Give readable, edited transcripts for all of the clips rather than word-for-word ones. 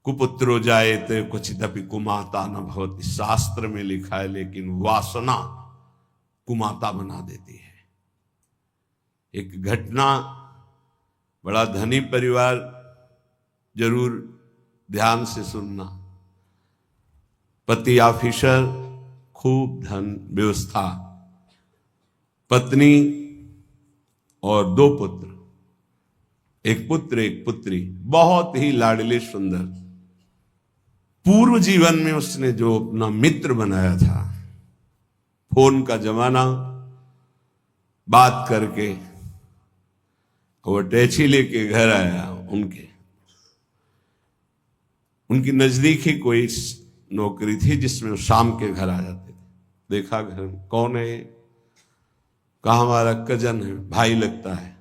कुपुत्रो जायते क्वचिदपि कुमाता न भवति, शास्त्र में लिखा है, लेकिन वासना कुमाता बना देती है। एक घटना, बड़ा धनी परिवार, जरूर ध्यान से सुनना। पति ऑफिसर, खूब धन व्यवस्था, पत्नी और 2 पुत्र, एक पुत्र एक पुत्री, बहुत ही लाडले सुंदर। पूर्व जीवन में उसने जो अपना मित्र बनाया था, फोन का जमाना, बात करके वो अटैची लेके घर आया। उनकी नजदीक ही कोई नौकरी थी जिसमें वो शाम के घर आ जाते थे। देखा घर में कौन है, कहा हमारा कजन है, भाई लगता है।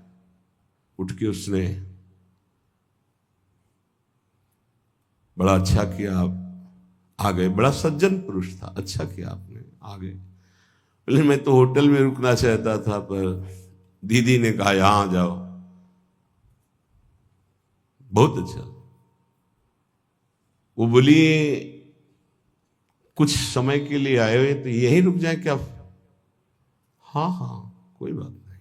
उठ के उसने, बड़ा अच्छा किया आप आ गए, बड़ा सज्जन पुरुष था, अच्छा किया आपने आ गए। बोले मैं तो होटल में रुकना चाहता था, पर दीदी ने कहा यहां आ जाओ। बहुत अच्छा। वो बोली कुछ समय के लिए आए हुए तो यहीं रुक जाए क्या? हाँ हाँ कोई बात नहीं,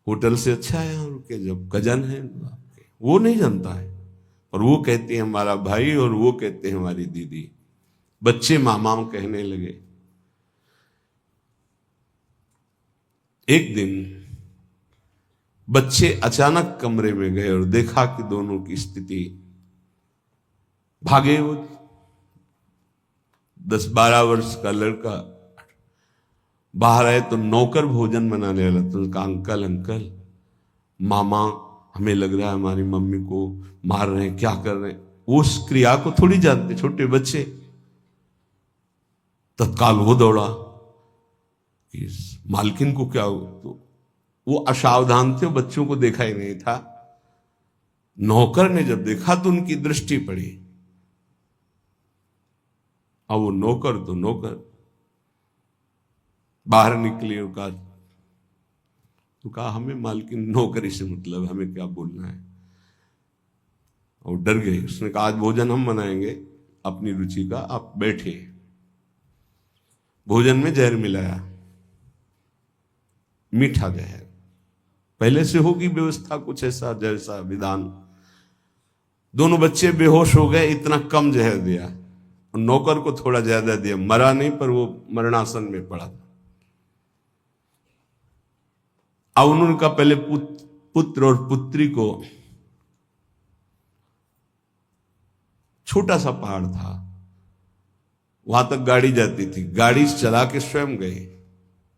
होटल से अच्छा है यहाँ रुके, जब कजन है आपके। वो नहीं जानता है, और वो कहते हैं हमारा भाई, और वो कहते हैं हमारी दीदी। बच्चे मामा कहने लगे। एक दिन बच्चे अचानक कमरे में गए और देखा कि दोनों की स्थिति, भागे। वो 10-12 वर्ष का लड़का बाहर आए तो नौकर भोजन बनाने वाला, तो उसका अंकल अंकल मामा, हमें लग रहा है हमारी मम्मी को मार रहे हैं, क्या कर रहे हैं। वो उस क्रिया को थोड़ी जानते, छोटे बच्चे। तत्काल वो दौड़ा कि मालकिन को क्या हो, तो वो असावधान थे, बच्चों को देखा ही नहीं था। नौकर ने जब देखा तो उनकी दृष्टि पड़ी। अब वो नौकर तो नौकर बाहर निकले और कहा हमें मालकिन नौकरी से मतलब, हमें क्या बोलना है। और डर गए। उसने कहा आज भोजन हम बनाएंगे अपनी रुचि का, आप बैठे। भोजन में जहर मिलाया, मीठा जहर। पहले से होगी व्यवस्था कुछ ऐसा, जैसा विधान। दोनों बच्चे बेहोश हो गए, इतना कम जहर दिया। और नौकर को थोड़ा ज्यादा दिया, मरा नहीं पर वो मरणासन में पड़ा था। अब उन्होंने कहा पहले पुत्र और पुत्री को, छोटा सा पहाड़ था, वहां तक गाड़ी जाती थी, गाड़ी चला के स्वयं गए।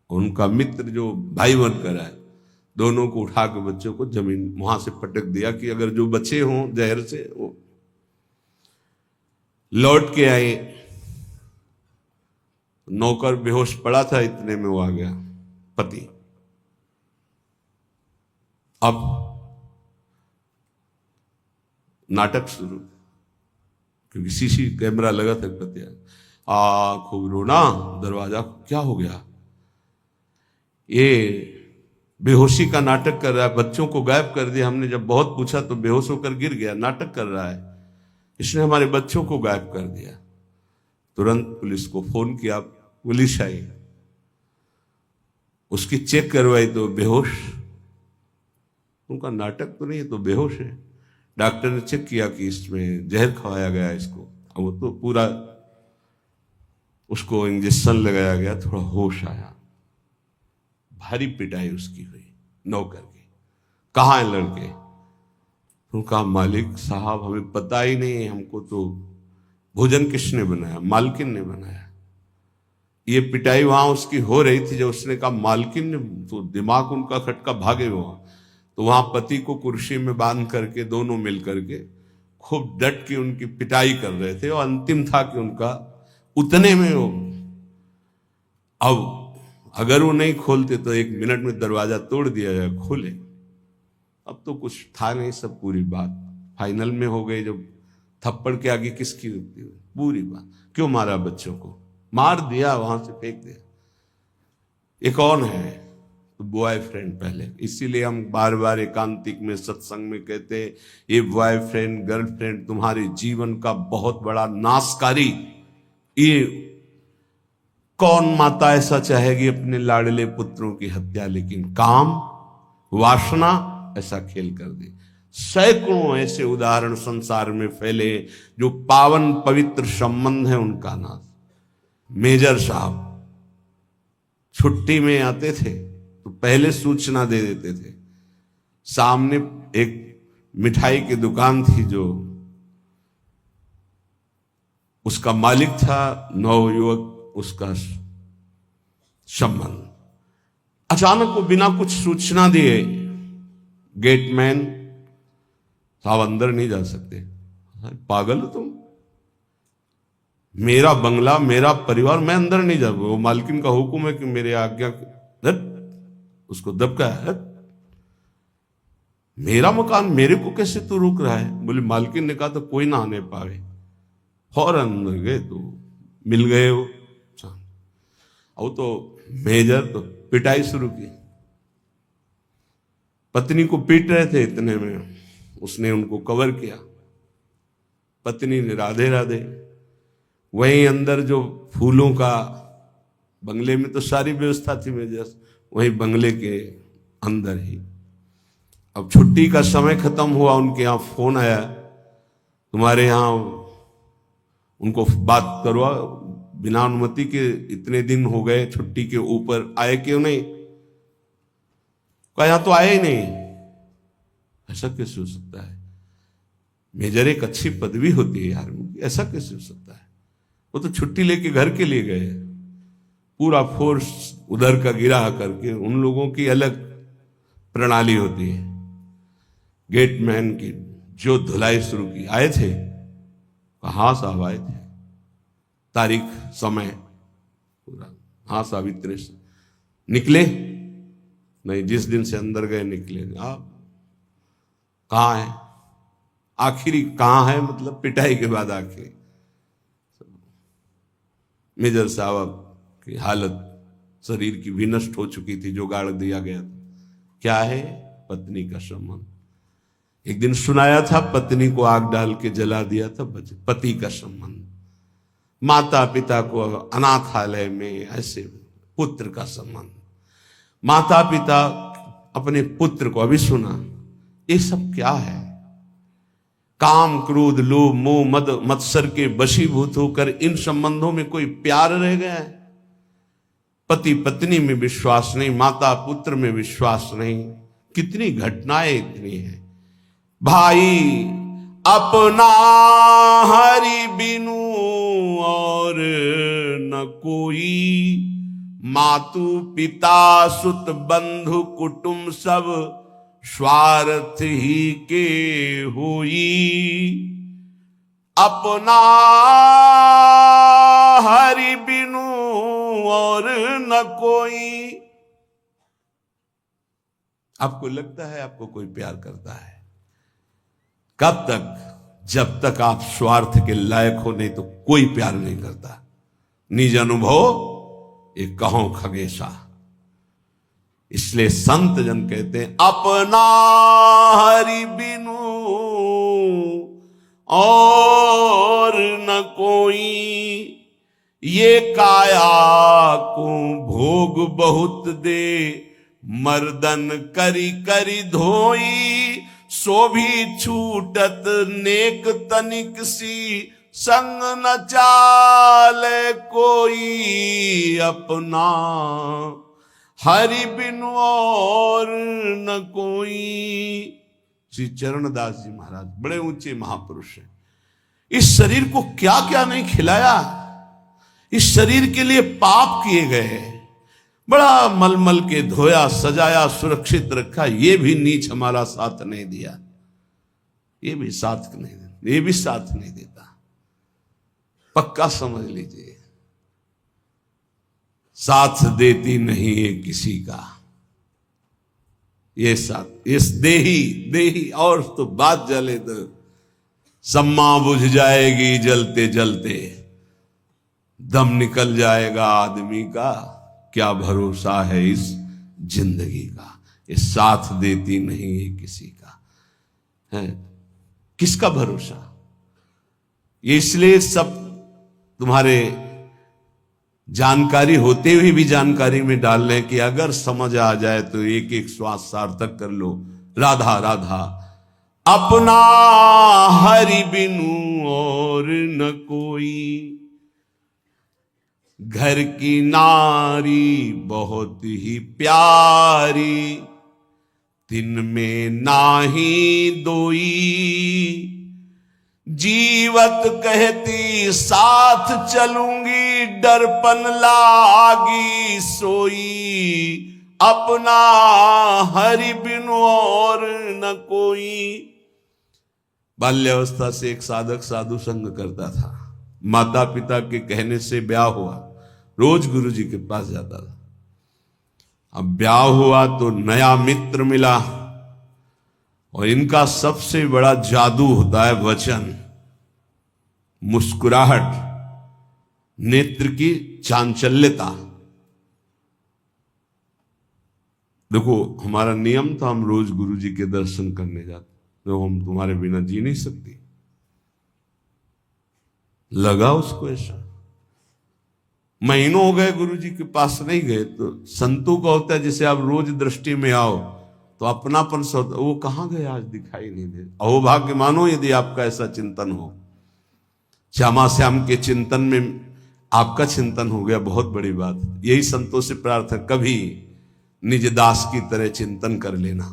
उनका मित्र जो भाई बनकर आए, दोनों को उठा के बच्चों को जमीन वहां से पटक दिया कि अगर जो बचे हों जहर से वो। लौट के आए, नौकर बेहोश पड़ा था, इतने में वो आ गया पति। अब नाटक शुरू, क्योंकि सीसी कैमरा लगा था। पति खूब रोना, दरवाजा क्या हो गया, ये बेहोशी का नाटक कर रहा है, बच्चों को गायब कर दिया हमने, जब बहुत पूछा तो बेहोश होकर गिर गया, नाटक कर रहा है, इसने हमारे बच्चों को गायब कर दिया। तुरंत पुलिस को फोन किया, पुलिस आई, उसकी चेक करवाई तो बेहोश। उनका नाटक तो नहीं, तो बेहोश है। डॉक्टर ने चेक किया कि इसमें जहर खवाया गया इसको। अब वो तो पूरा, उसको इंजेक्शन लगाया गया, थोड़ा होश आया। भारी पिटाई उसकी हुई नौकर की। कहाँ है लड़के? उनका मालिक साहब हमें पता ही नहीं, हमको तो भोजन किसने बनाया? मालकिन ने बनाया। ये पिटाई वहां उसकी हो रही थी, जब उसने कहा मालकिन ने, तो दिमाग उनका खटका, भागे वहां। तो वहां पति को कुर्सी में बांध करके दोनों मिल करके खूब डट के उनकी पिटाई कर रहे थे। और अंतिम था कि उनका उतने में वो, अब अगर वो नहीं खोलते तो 1 मिनट में दरवाजा तोड़ दिया जाए, खोले। अब तो कुछ था नहीं, सब पूरी बात फाइनल में हो गई। जब थप्पड़ के आगे किसकी रुकती हुई, पूरी बात। क्यों मारा बच्चों को? मार दिया, वहां से फेंक दिया। ये कौन है? तो बॉयफ्रेंड पहले। इसीलिए हम बार बार एकांतिक में सत्संग में कहते हैं ये बॉयफ्रेंड गर्लफ्रेंड तुम्हारे जीवन का बहुत बड़ा नाशकारी। ये कौन माता ऐसा चाहेगी अपने लाडले पुत्रों की हत्या, लेकिन काम वासना ऐसा खेल कर दे। सैकड़ों ऐसे उदाहरण संसार में फैले जो पावन पवित्र संबंध है उनका नाश। मेजर साहब छुट्टी में आते थे तो पहले सूचना दे देते थे। सामने एक मिठाई की दुकान थी जो उसका मालिक था नवयुवक, उसका संबंध। अचानक वो बिना कुछ सूचना दिए गेटमैन साहब अंदर नहीं जा सकते। पागल हो तुम, मेरा बंगला मेरा परिवार, मैं अंदर नहीं जा। वो मालकिन का हुक्म है कि मेरे आज्ञा उसको दबका है। मेरा मकान मेरे को कैसे तू रोक रहा है? बोले मालकिन ने कहा तो कोई ना आने पावे। फौरन अंदर गए तो मिल गए वो। और तो मेजर तो पिटाई शुरू की। पत्नी को पीट रहे थे, इतने में उसने उनको कवर किया। पत्नी ने राधे राधे। वहीं अंदर जो फूलों का, बंगले में तो सारी व्यवस्था थी मेजर, वहीं बंगले के अंदर ही। अब छुट्टी का समय खत्म हुआ, उनके यहाँ फोन आया, तुम्हारे यहाँ उनको बात करवा, बिना अनुमति के इतने दिन हो गए, छुट्टी के ऊपर आए क्यों नहीं? कहा यहां तो आए ही नहीं। ऐसा कैसे हो सकता है? मेजर एक अच्छी पदवी होती है यार, ऐसा कैसे हो सकता है? वो तो छुट्टी लेके घर के लिए गए, पूरा फोर्स उधर का गिरा करके। उन लोगों की अलग प्रणाली होती है। गेटमैन की जो धुलाई शुरू की, आए थे? हाँ साहब आए थे। तारीख समय पूरा, हाँ साहब इतने से निकले नहीं, जिस दिन से अंदर गए निकले। आप कहाँ है? आखिरी कहाँ है मतलब पिटाई के बाद आखिरी। मेजर साहब की हालत शरीर की भी नष्ट हो चुकी थी, जो गाड़ दिया गया था। क्या है? पत्नी का संबंध। एक दिन सुनाया था, पत्नी को आग डाल के जला दिया था, पति का संबंध। माता पिता को अनाथालय में ऐसे पुत्र का संबंध। माता पिता अपने पुत्र को, अभी सुना, ये सब क्या है? काम क्रोध लोभ मोह मद मत्सर के वशीभूत होकर इन संबंधों में कोई प्यार रह गया है? पति पत्नी में विश्वास नहीं, माता पुत्र में विश्वास नहीं। कितनी घटनाएं इतनी हैं। भाई अपना हरि बिनु और न कोई, मातु पिता सुत बंधु कुटुंब सब स्वार्थ ही के होई। अपना हरि बिनु और न कोई। आपको लगता है आपको कोई प्यार करता है? कब तक? जब तक आप स्वार्थ के लायक हो, नहीं तो कोई प्यार नहीं करता। निज अनुभव ये कहो खगेशा। इसलिए संत जन कहते हैं अपना हरि बिनु और न कोई। ये काया को भोग बहुत दे, मर्दन करी करी धोई। सो भी छूटत नेक तनिक सी, संग न चाले कोई। अपना हरि बिनु और न कोई। श्री चरणदास जी महाराज बड़े ऊंचे महापुरुष हैं। इस शरीर को क्या क्या नहीं खिलाया, इस शरीर के लिए पाप किए गए, बड़ा मलमल के धोया सजाया सुरक्षित रखा। ये भी नीच हमारा साथ नहीं दिया, ये भी साथ नहीं देता, ये भी साथ नहीं देता। पक्का समझ लीजिए, साथ देती नहीं है किसी का ये साथ। इस देही और तो बात जले तो सम्मा बुझ जाएगी जलते जलते, दम निकल जाएगा आदमी का। क्या भरोसा है इस जिंदगी का, ये साथ देती नहीं है किसी का, है किसका भरोसा। ये इसलिए सब तुम्हारे जानकारी होते हुए भी जानकारी में डाल रहे हैं कि अगर समझ आ जाए तो एक एक श्वास सार्थक कर लो। राधा राधा अपना हरि बिनु और न कोई, घर की नारी बहुत ही प्यारी, दिन में नाही दोई, जीवत कहती साथ चलूंगी, डरपन लागी सोई, अपना हरि बिनु और न कोई। बाल्यावस्था से एक साधक साधु संग करता था, माता पिता के कहने से ब्याह हुआ, रोज गुरु जी के पास जाता था। अब ब्याह हुआ तो नया मित्र मिला, और इनका सबसे बड़ा जादू होता है वचन, मुस्कुराहट, नेत्र की चांचल्यता। देखो हमारा नियम था, हम रोज गुरु जी के दर्शन करने जाते, तो हम तुम्हारे बिना जी नहीं सकती। लगा उसको ऐसा, महीनों हो गए गुरु जी के पास नहीं गए। तो संतों का होता है जैसे आप रोज दृष्टि में आओ तो अपनापन से, वो कहां गए आज दिखाई नहीं दे। अहोभाग्य मानो यदि आपका ऐसा चिंतन हो, श्यामा श्याम के चिंतन में आपका चिंतन हो गया, बहुत बड़ी बात। यही संतों से प्रार्थना, कभी निज दास की तरह चिंतन कर लेना।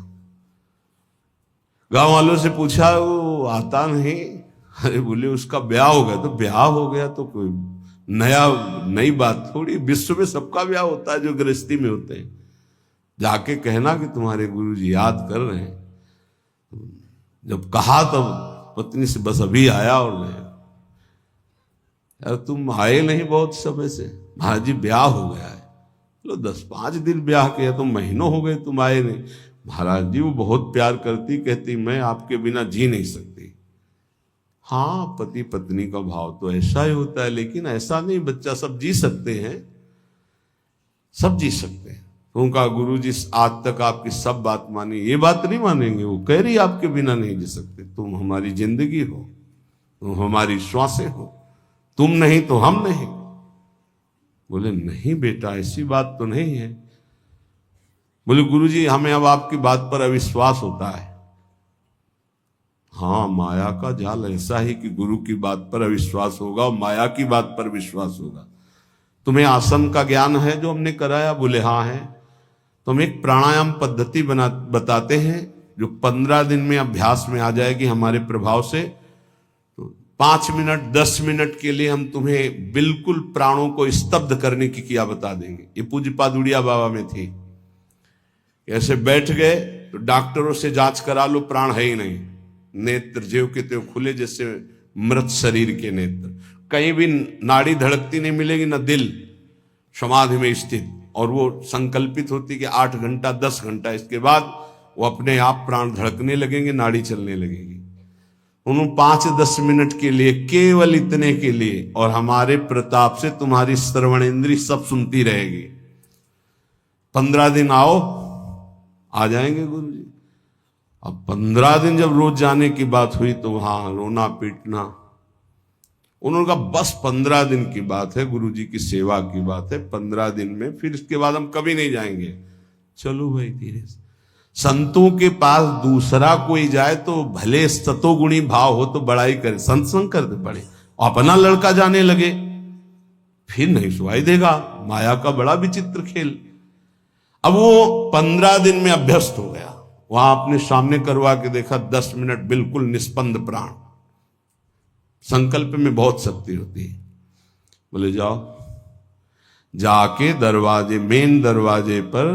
गांव वालों से पूछा, वो आता नहीं। अरे बोले उसका ब्याह हो गया। तो ब्याह हो गया तो कोई नई बात थोड़ी, विश्व में सबका ब्याह होता है जो गृहस्थी में होते हैं। जाके कहना कि तुम्हारे गुरुजी याद कर रहे हैं। जब कहा तब पत्नी से बस अभी आया, और मैं, यार तुम आए नहीं बहुत समय से। महाराज जी ब्याह हो गया है। लो 10-5 दिन ब्याह किया, तो महीनों हो गए तुम आए नहीं। महाराज जी वो बहुत प्यार करती, कहती मैं आपके बिना जी नहीं सकती। हाँ पति पत्नी का भाव तो ऐसा ही होता है, लेकिन ऐसा नहीं बच्चा, सब जी सकते हैं, सब जी सकते हैं। उनका गुरु जी आज तक आपकी सब बात मानी, ये बात नहीं मानेंगे। वो कह रही आपके बिना नहीं जी सकते, तुम हमारी जिंदगी हो, तुम हमारी श्वासें हो, तुम नहीं तो हम नहीं। बोले नहीं बेटा ऐसी बात तो नहीं है। बोले गुरु जी हमें अब आपकी बात पर अविश्वास होता है। हाँ माया का जाल ऐसा ही कि गुरु की बात पर अविश्वास होगा और माया की बात पर विश्वास होगा। तुम्हें आसन का ज्ञान है जो हमने कराया? बोले हाँ है। तो हम एक प्राणायाम पद्धति बताते हैं जो 15 दिन में अभ्यास में आ जाएगी हमारे प्रभाव से। तो 5 मिनट 10 मिनट के लिए हम तुम्हें बिल्कुल प्राणों को स्तब्ध करने की क्रिया बता देंगे। ये पूज्य पादुड़िया बाबा में थी। ऐसे बैठ गए तो डॉक्टरों से जांच करा लो, प्राण है ही नहीं। नेत्र ज्यों के त्यों खुले जैसे मृत शरीर के नेत्र, कहीं भी नाड़ी धड़कती नहीं मिलेगी, ना दिल, समाधि में स्थित। और वो संकल्पित होती कि 8 घंटा 10 घंटा, इसके बाद वो अपने आप प्राण धड़कने लगेंगे, नाड़ी चलने लगेगी। उन्होंने 5-10 मिनट के लिए, केवल इतने के लिए, और हमारे प्रताप से तुम्हारी श्रवण इंद्री सब सुनती रहेगी। 15 दिन आओ, आ जाएंगे गुरु जी। अब 15 दिन जब रोज जाने की बात हुई तो वहां रोना पीटना। उन्होंने कहा बस 15 दिन की बात है, गुरु जी की सेवा की बात है, 15 दिन में, फिर इसके बाद हम कभी नहीं जाएंगे। चलो भाई धीरे से। संतों के पास दूसरा कोई जाए तो भले सतोगुणी भाव हो तो बड़ाई करे, संग करते पड़े, अपना लड़का जाने लगे फिर नहीं सुनाई देगा। माया का बड़ा विचित्र खेल। अब वो 15 दिन में अभ्यस्त हो गया। वहां अपने सामने करवा के देखा, 10 मिनट बिल्कुल निष्पंद प्राण। संकल्प में बहुत शक्ति होती है। बोले जाओ, जाके दरवाजे, मेन दरवाजे पर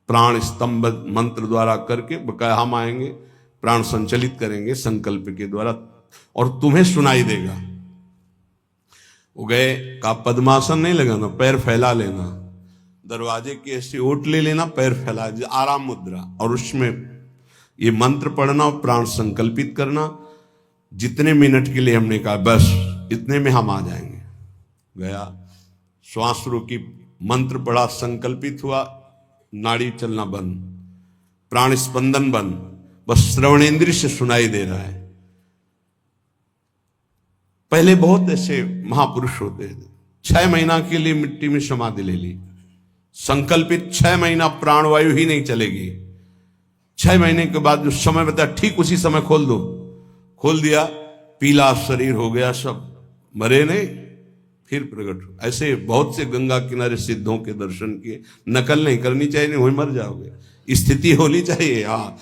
प्राण स्तंभ मंत्र द्वारा करके, बकाया हम आएंगे, प्राण संचलित करेंगे संकल्प के द्वारा, और तुम्हें सुनाई देगा। वो गए, का पद्मासन नहीं लगाना, पैर फैला लेना, दरवाजे के ऐसे ओट ले लेना, पैर फैला, आराम मुद्रा, और उसमें ये मंत्र पढ़ना और प्राण संकल्पित करना। जितने मिनट के लिए हमने कहा बस इतने में हम आ जाएंगे। गया, श्वास रोकी, मंत्र पढ़ा, संकल्पित हुआ, नाड़ी चलना बंद, प्राण स्पंदन बंद, बस श्रवणेंद्रिय से सुनाई दे रहा है। पहले बहुत ऐसे महापुरुष होते थे, 6 महीना के लिए मिट्टी में समाधि ले ली, संकल्पित 6 महीना प्राणवायु ही नहीं चलेगी। 6 महीने के बाद जो समय बताया ठीक उसी समय खोल दो, खोल दिया, पीला शरीर हो गया, सब मरे नहीं, फिर प्रकट हो। ऐसे बहुत से गंगा किनारे सिद्धों के दर्शन किए, नकल नहीं करनी चाहिए, नहीं वही मर जाओगे, स्थिति होनी चाहिए। हाँ,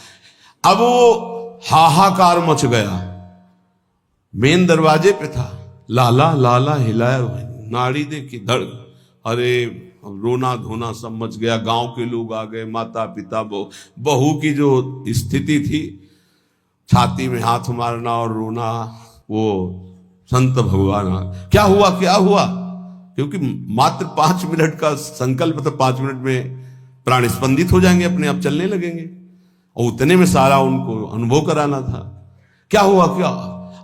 अब वो हाहाकार मच गया, मेन दरवाजे पे था, लाला लाला हिलाया, नाड़ी देखी धड़, अरे रोना धोना सब मच गया, गांव के लोग आ गए, माता पिता बहू की जो स्थिति थी, छाती में हाथ मारना और रोना, वो संत भगवान क्या हुआ क्या हुआ, क्योंकि मात्र 5 मिनट का संकल्प था, 5 मिनट में प्राण स्पंदित हो जाएंगे, अपने आप चलने लगेंगे, और उतने में सारा उनको अनुभव कराना था। क्या हुआ क्या,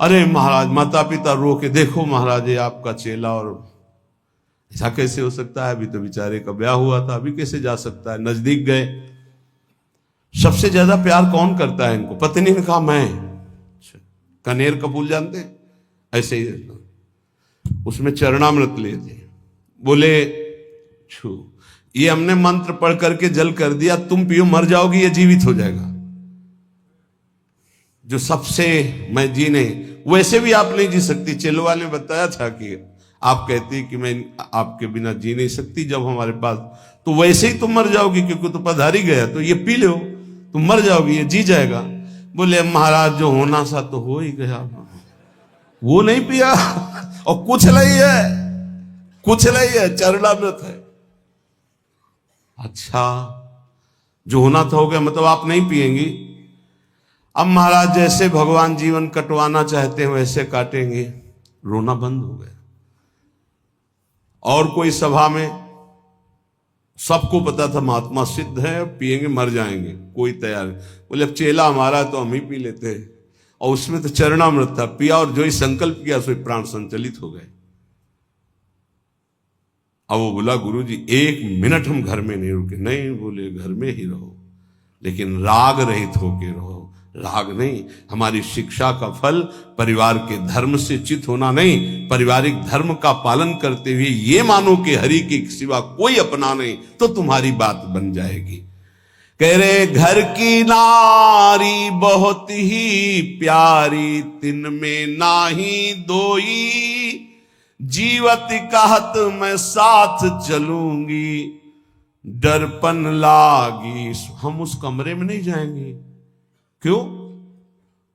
अरे महाराज माता पिता रो के, देखो महाराज ये आपका चेला, और ऐसा कैसे हो सकता है, अभी तो बेचारे का ब्याह हुआ था, अभी कैसे जा सकता है। नजदीक गए, सबसे ज्यादा प्यार कौन करता है इनको, पत्नी ने कहा मैं। कनेर का फूल जानते हैं, ऐसे ही उसमें चरणामृत लिए थे, बोले छू, ये हमने मंत्र पढ़ करके जल कर दिया, तुम पियो मर जाओगी, ये जीवित हो जाएगा। जो सबसे मैं जी नहीं, वैसे भी आप नहीं जी सकती, चेलो वाले ने बताया था कि आप कहती कि मैं आपके बिना जी नहीं सकती जब हमारे पास, तो वैसे ही तुम मर जाओगी, क्योंकि तो पधारी गया, तो ये पी लो तुम मर जाओगी, ये जी जाएगा। बोले महाराज जो होना सा तो हो ही गया, वो नहीं पिया और कुछ नहीं है, कुछ नहीं है, चरणामृत है। अच्छा, जो होना था हो गया, मतलब आप नहीं पिएंगी। अब महाराज जैसे भगवान जीवन कटवाना चाहते हैं वैसे काटेंगे, रोना बंद हो गया। और कोई सभा में, सबको पता था महात्मा सिद्ध है, पिएंगे मर जाएंगे, कोई तैयार नहीं। बोले अब चेला हमारा तो हम ही पी लेते हैं, और उसमें तो चरणामृत था, पिया और जो ही संकल्प किया सो प्राण संचलित हो गए। अब वो बोला गुरुजी 1 मिनट हम घर में नहीं रुके। नहीं, बोले घर में ही रहो, लेकिन राग रहित होके रहो। राग नहीं, हमारी शिक्षा का फल परिवार के धर्म से चित होना नहीं, पारिवारिक धर्म का पालन करते हुए ये मानो कि हरि के सिवा कोई अपना नहीं, तो तुम्हारी बात बन जाएगी। कह रहे घर की नारी बहुत ही प्यारी, तिन में नाही दोई, जीवत कहत मैं साथ चलूंगी, डरपन लागी। हम उस कमरे में नहीं जाएंगे। क्यों?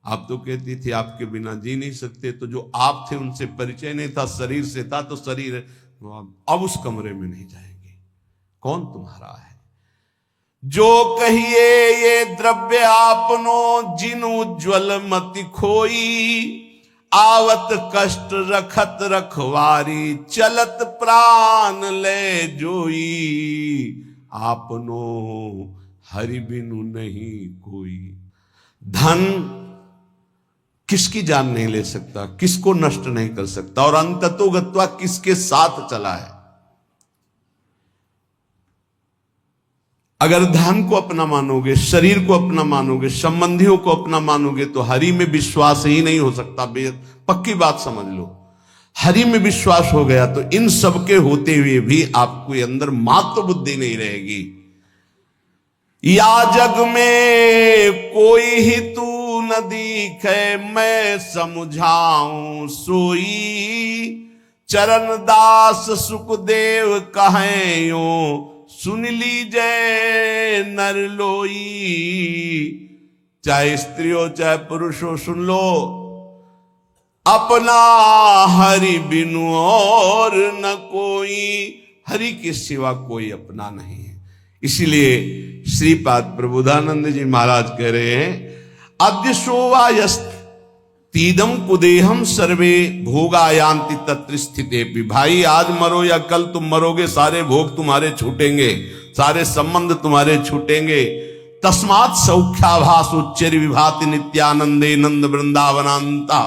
आप तो कहती थी आपके बिना जी नहीं सकते, तो जो आप थे उनसे परिचय नहीं था, शरीर से था, तो शरीर है, अब उस कमरे में नहीं जाएंगे। कौन तुम्हारा है? जो कहिए ये द्रव्य आपनो, जिन उज्ज्वल मति खोई, आवत कष्ट रखत रखवारी, चलत प्राण ले जोई, आपनो हरि बिनु नहीं कोई। धन किसकी जान नहीं ले सकता, किसको नष्ट नहीं कर सकता, और अंततो गत्वा किसके साथ चला है। अगर धन को अपना मानोगे, शरीर को अपना मानोगे, संबंधियों को अपना मानोगे, तो हरि में विश्वास ही नहीं हो सकता। पक्की बात समझ लो, हरि में विश्वास हो गया तो इन सब के होते हुए भी आपको अंदर मात्र बुद्धि नहीं रहेगी। या जग में कोई ही तू न दिखे, मैं समझाऊं सोई, चरण दास सुखदेव कहें यो, सुन लीजिए नर लोई। चाहे स्त्री हो चाहे पुरुष हो, सुन लो, अपना हरि बिनु और न कोई, हरि के सिवा कोई अपना नहीं है। इसीलिए श्रीपाद प्रबोधानंद जी महाराज कह रहे हैं, अद्य सोवा यस्तीदम कुदेहम सर्वे भोगायांति तत्र स्थिते। भाई आज मरो या कल तुम मरोगे, सारे भोग तुम्हारे छूटेंगे, सारे संबंध तुम्हारे छूटेंगे। तस्मात् सौख्याभास उच्चर विभाति नित्यानंदे नंद वृंदावनांता।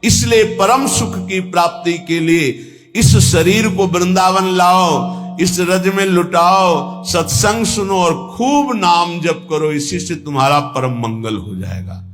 इसलिए परम सुख की प्राप्ति के लिए इस शरीर को वृंदावन लाओ, इस रज में लुटाओ, सत्संग सुनो और खूब नाम जप करो, इसी से तुम्हारा परम मंगल हो जाएगा।